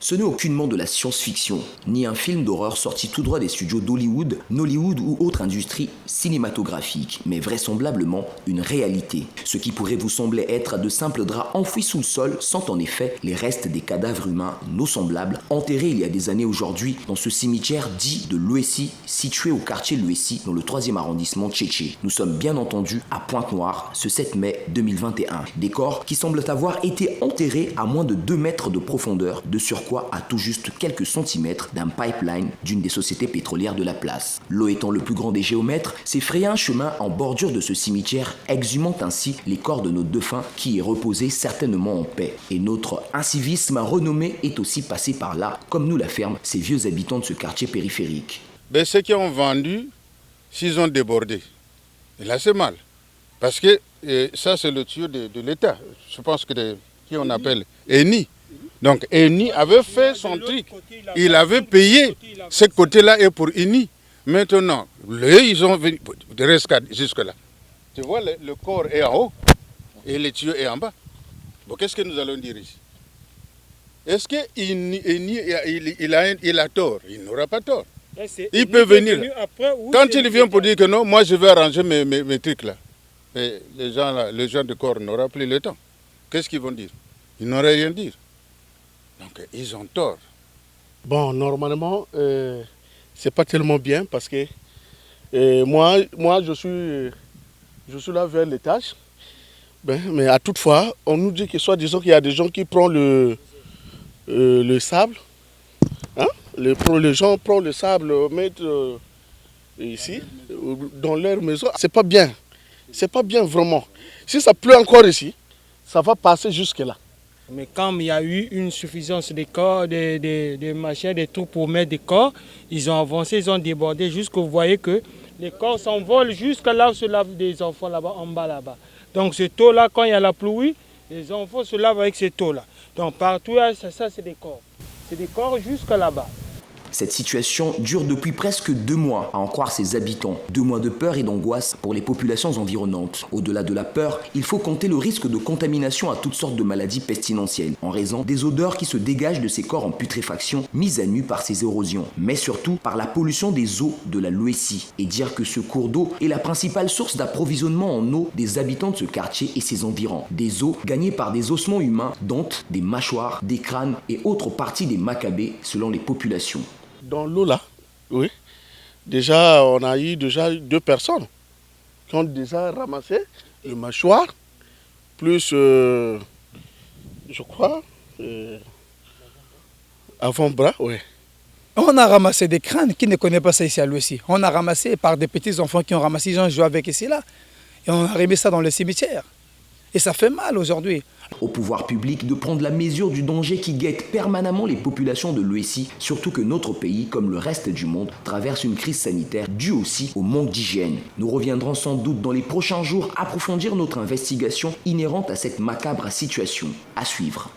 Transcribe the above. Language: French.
Ce n'est aucunement de la science-fiction, ni un film d'horreur sorti tout droit des studios d'Hollywood, Nollywood ou autre industrie cinématographique, mais vraisemblablement une réalité. Ce qui pourrait vous sembler être de simples draps enfouis sous le sol sont en effet les restes des cadavres humains, nos semblables, enterrés il y a des années aujourd'hui dans ce cimetière dit de l'Ouessi, situé au quartier l'Ouessi dans le 3e arrondissement de Tchétché. Nous sommes bien entendu à Pointe-Noire ce 7 mai 2021. Des corps qui semblent avoir été enterrés à moins de 2 mètres de profondeur, de surcroît à tout juste quelques centimètres d'un pipeline d'une des sociétés pétrolières de la place. L'eau étant le plus grand des géomètres, s'est frayé un chemin en bordure de ce cimetière, exhumant ainsi les corps de nos défunts qui y reposaient certainement en paix. Et notre incivisme renommé est aussi passé par là, comme nous l'affirment ces vieux habitants de ce quartier périphérique. Ben, ceux qui ont vendu, s'ils ont débordé, et là c'est mal. Parce que ça c'est le tuyau de l'État. Je pense que qui on appelle Eni. Donc Eni avait fait son truc. Il avait payé ce côté-là et pour Eni. Maintenant, ils ont venu de rescade jusque-là. Tu vois, le corps est en haut et le tuyau est en bas. Bon, qu'est-ce que nous allons dire ici? Est-ce qu'Eni il a tort? Il n'aura pas tort. Il peut venir. Quand il vient pour dire que non, moi je vais arranger mes trucs là. Et les gens de corps n'auront plus le temps. Qu'est-ce qu'ils vont dire? Ils n'auraient rien dire. Donc ils ont tort. Bon, normalement, c'est pas tellement bien parce que moi je suis là vers l'étage. Ben, mais à toutefois, on nous dit que soi-disant qu'il y a des gens qui prennent le sable. Hein? Les gens prennent le sable, mettent ici, dans leur maison. C'est pas bien. C'est pas bien vraiment. Si ça pleut encore ici, ça va passer jusque-là. Mais quand il y a eu une suffisance de corps, des machins, des trous pour mettre des corps, ils ont avancé, ils ont débordé jusqu'à vous voyez que les corps s'envolent jusqu'à là où se lavent des enfants là-bas, en bas là-bas. Donc ce taux-là, quand il y a la pluie, les enfants se lavent avec ce taux-là. Donc partout, ça c'est des corps. C'est des corps jusqu'à là-bas. Cette situation dure depuis presque 2 mois, à en croire ses habitants. 2 mois de peur et d'angoisse pour les populations environnantes. Au-delà de la peur, il faut compter le risque de contamination à toutes sortes de maladies pestilentielles, en raison des odeurs qui se dégagent de ces corps en putréfaction, mis à nu par ces érosions, mais surtout par la pollution des eaux de la Louessi. Et dire que ce cours d'eau est la principale source d'approvisionnement en eau des habitants de ce quartier et ses environs. Des eaux gagnées par des ossements humains, dont des mâchoires, des crânes et autres parties des macabées selon les populations. Dans l'eau là, oui. Déjà, on a eu 2 personnes qui ont déjà ramassé le mâchoire, plus, je crois, avant-bras, oui. On a ramassé des crânes, qui ne connaît pas ça ici à l'Ouessi. On a ramassé par des petits enfants qui ont ramassé, ils ont joué avec ici là. Et on a remis ça dans le cimetière. Et ça fait mal aujourd'hui. Au pouvoir public de prendre la mesure du danger qui guette permanemment les populations de l'Ouessi, surtout que notre pays, comme le reste du monde, traverse une crise sanitaire due aussi au manque d'hygiène. Nous reviendrons sans doute dans les prochains jours approfondir notre investigation inhérente à cette macabre situation. À suivre.